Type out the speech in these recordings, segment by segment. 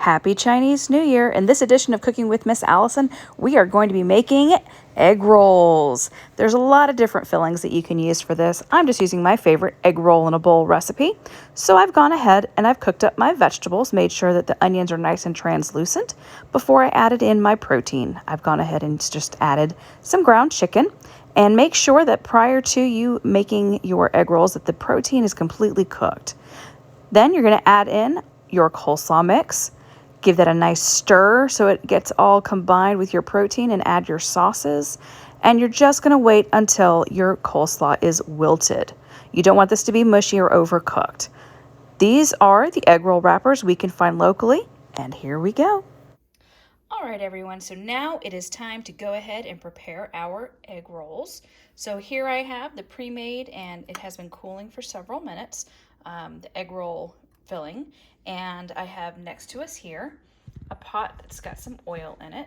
Happy Chinese New Year. In this edition of Cooking with Miss Alyson, we are going to be making egg rolls. There's a lot of different fillings that you can use for this. I'm just using my favorite egg roll in a bowl recipe. So I've gone ahead and I've cooked up my vegetables, made sure that the onions are nice and translucent before I added in my protein. I've gone ahead and just added some ground chicken. And make sure that prior to you making your egg rolls that the protein is completely cooked. Then you're going to add in your coleslaw mix. Give that a nice stir so it gets all combined with your protein, and add your sauces. And you're just going to wait until your coleslaw is wilted. You don't want this to be mushy or overcooked. These are the egg roll wrappers we can find locally, and here we go. All right, everyone, so now it is time to go ahead and prepare our egg rolls. So here I have the pre-made, and it has been cooling for several minutes, the egg roll filling. And I have next to us here a pot that's got some oil in it,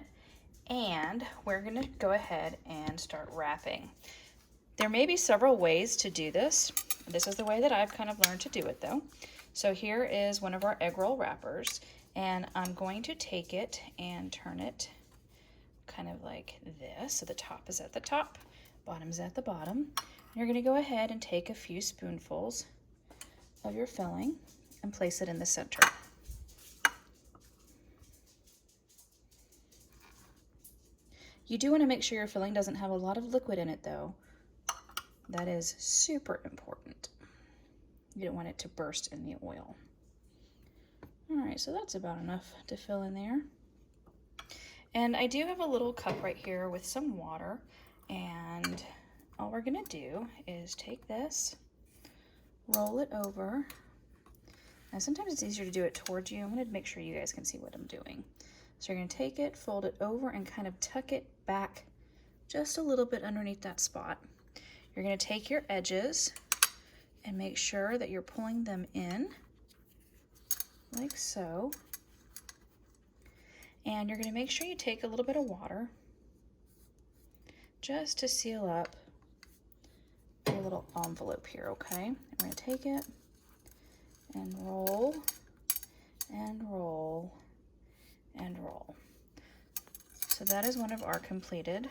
and we're going to go ahead and start wrapping. There may be several ways to do this. This is the way that I've kind of learned to do it, though. So here is one of our egg roll wrappers, and I'm going to take it and turn it kind of like this. So the top is at the top, bottom is at the bottom. You're going to go ahead and take a few spoonfuls of your filling and place it in the center. You do want to make sure your filling doesn't have a lot of liquid in it, though. That is super important. You don't want it to burst in the oil. All right, so that's about enough to fill in there. And I do have a little cup right here with some water, and all we're gonna do is take this, roll it over. Now sometimes it's easier to do it towards you. I'm gonna make sure you guys can see what I'm doing. So you're gonna take it, fold it over, and kind of tuck it back just a little bit underneath that spot. You're gonna take your edges and make sure that you're pulling them in like so. And you're gonna make sure you take a little bit of water just to seal up your little envelope here, okay? I'm gonna take it and roll and roll and roll. So that is one of our completed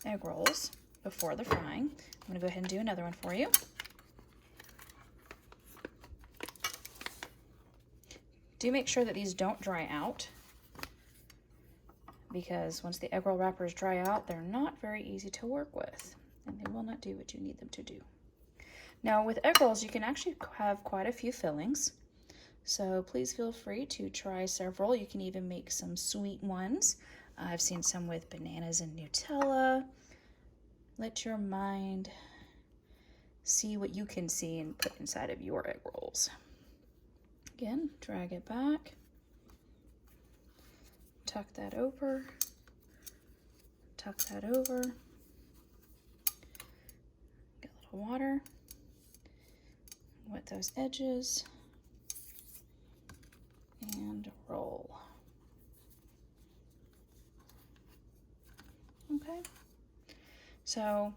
egg rolls before the frying. I'm gonna go ahead and do another one for you. Do make sure that these don't dry out, because once the egg roll wrappers dry out, they're not very easy to work with, and they will not do what you need them to do. Now with egg rolls, you can actually have quite a few fillings, so please feel free to try several. You can even make some sweet ones. I've seen some with bananas and Nutella. Let your mind see what you can see and put inside of your egg rolls. Again, drag it back, tuck that over, tuck that over, get a little water, wet those edges, and roll. Okay, so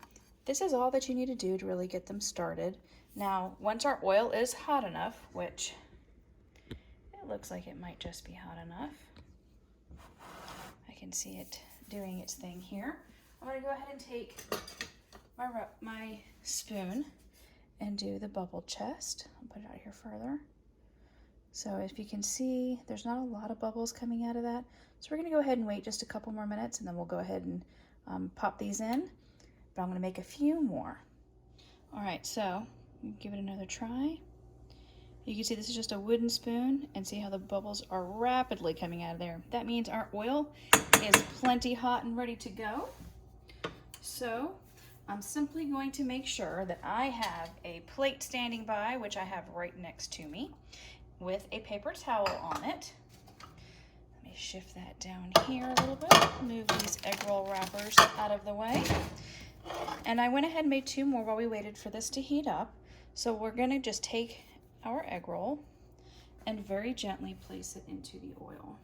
this is all that you need to do to really get them started. Now, once our oil is hot enough, which it looks like it might just be hot enough, I can see it doing its thing here. I'm going to go ahead and take my spoon and do the bubble chest. I'll put it out here further. So if you can see, there's not a lot of bubbles coming out of that. So we're going to go ahead and wait just a couple more minutes, and then we'll go ahead and pop these in. But I'm going to make a few more. All right, so give it another try. You can see this is just a wooden spoon, and see how the bubbles are rapidly coming out of there. That means our oil is plenty hot and ready to go. So I'm simply going to make sure that I have a plate standing by, which I have right next to me, with a paper towel on it. Let me shift that down here a little bit, move these egg roll wrappers out of the way. And I went ahead and made two more while we waited for this to heat up. So we're gonna just take our egg roll and very gently place it into the oil.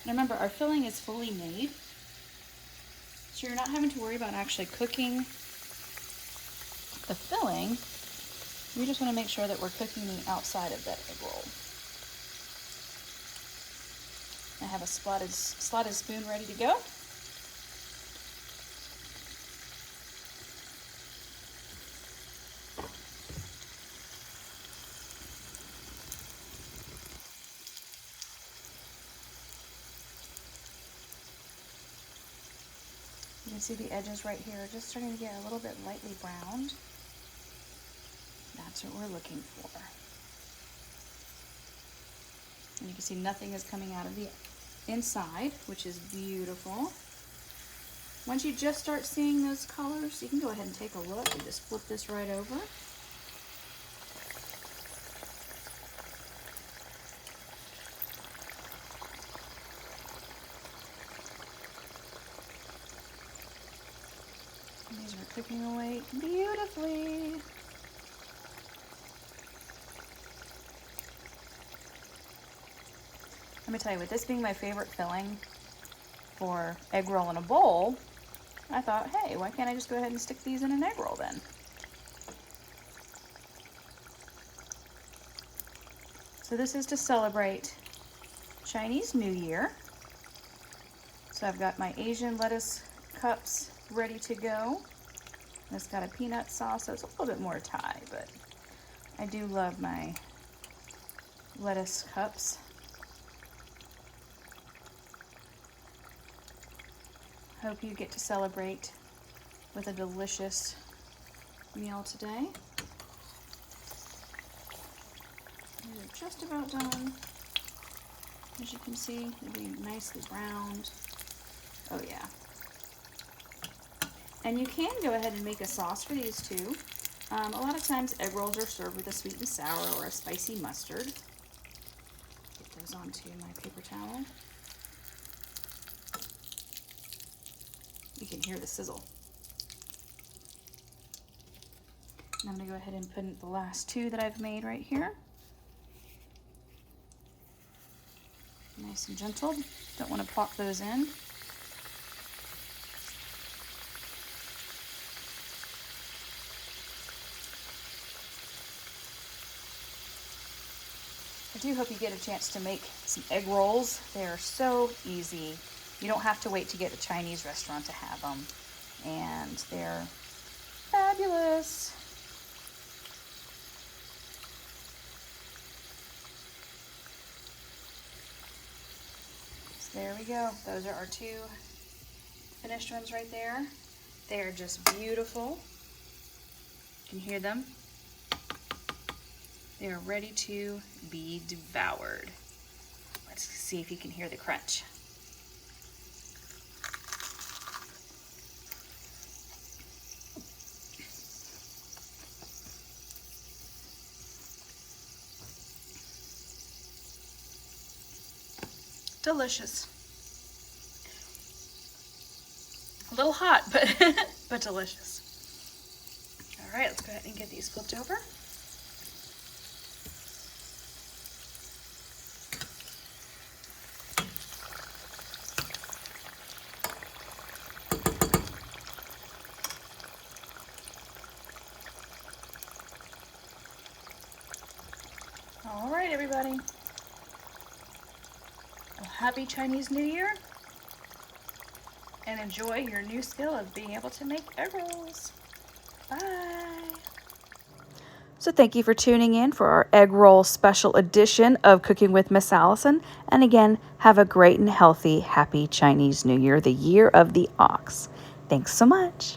Now remember, our filling is fully made, so you're not having to worry about actually cooking the filling, we just want to make sure that we're cooking the outside of that egg roll. I have a slotted spoon ready to go. You can see the edges right here are just starting to get a little bit lightly browned. That's what we're looking for. And you can see nothing is coming out of the inside, which is beautiful. Once you just start seeing those colors, you can go ahead and take a look and just flip this right over. And these are cooking away beautifully. Let me tell you, with this being my favorite filling for egg roll in a bowl, I thought, hey, why can't I just go ahead and stick these in an egg roll then? So this is to celebrate Chinese New Year. So I've got my Asian lettuce cups ready to go. It's got a peanut sauce, so it's a little bit more Thai, but I do love my lettuce cups. Hope you get to celebrate with a delicious meal today. These are just about done. As you can see, they're being nicely browned. Oh yeah. And you can go ahead and make a sauce for these too. A lot of times egg rolls are served with a sweet and sour or a spicy mustard. Get those onto my paper towel. You can hear the sizzle. And I'm going to go ahead and put in the last two that I've made right here. Nice and gentle. Don't want to plop those in. I do hope you get a chance to make some egg rolls. They are so easy. You don't have to wait to get a Chinese restaurant to have them. And they're fabulous. So there we go. Those are our two finished ones right there. They are just beautiful. You can hear them. They are ready to be devoured. Let's see if you can hear the crunch. Delicious. A little hot, but but delicious. All right, let's go ahead and get these flipped over. All right, everybody. Well, happy Chinese New Year, and enjoy your new skill of being able to make egg rolls. Bye. So thank you for tuning in for our egg roll special edition of Cooking with Miss Alyson. And again, have a great and healthy, happy Chinese New Year, the year of the ox. Thanks so much.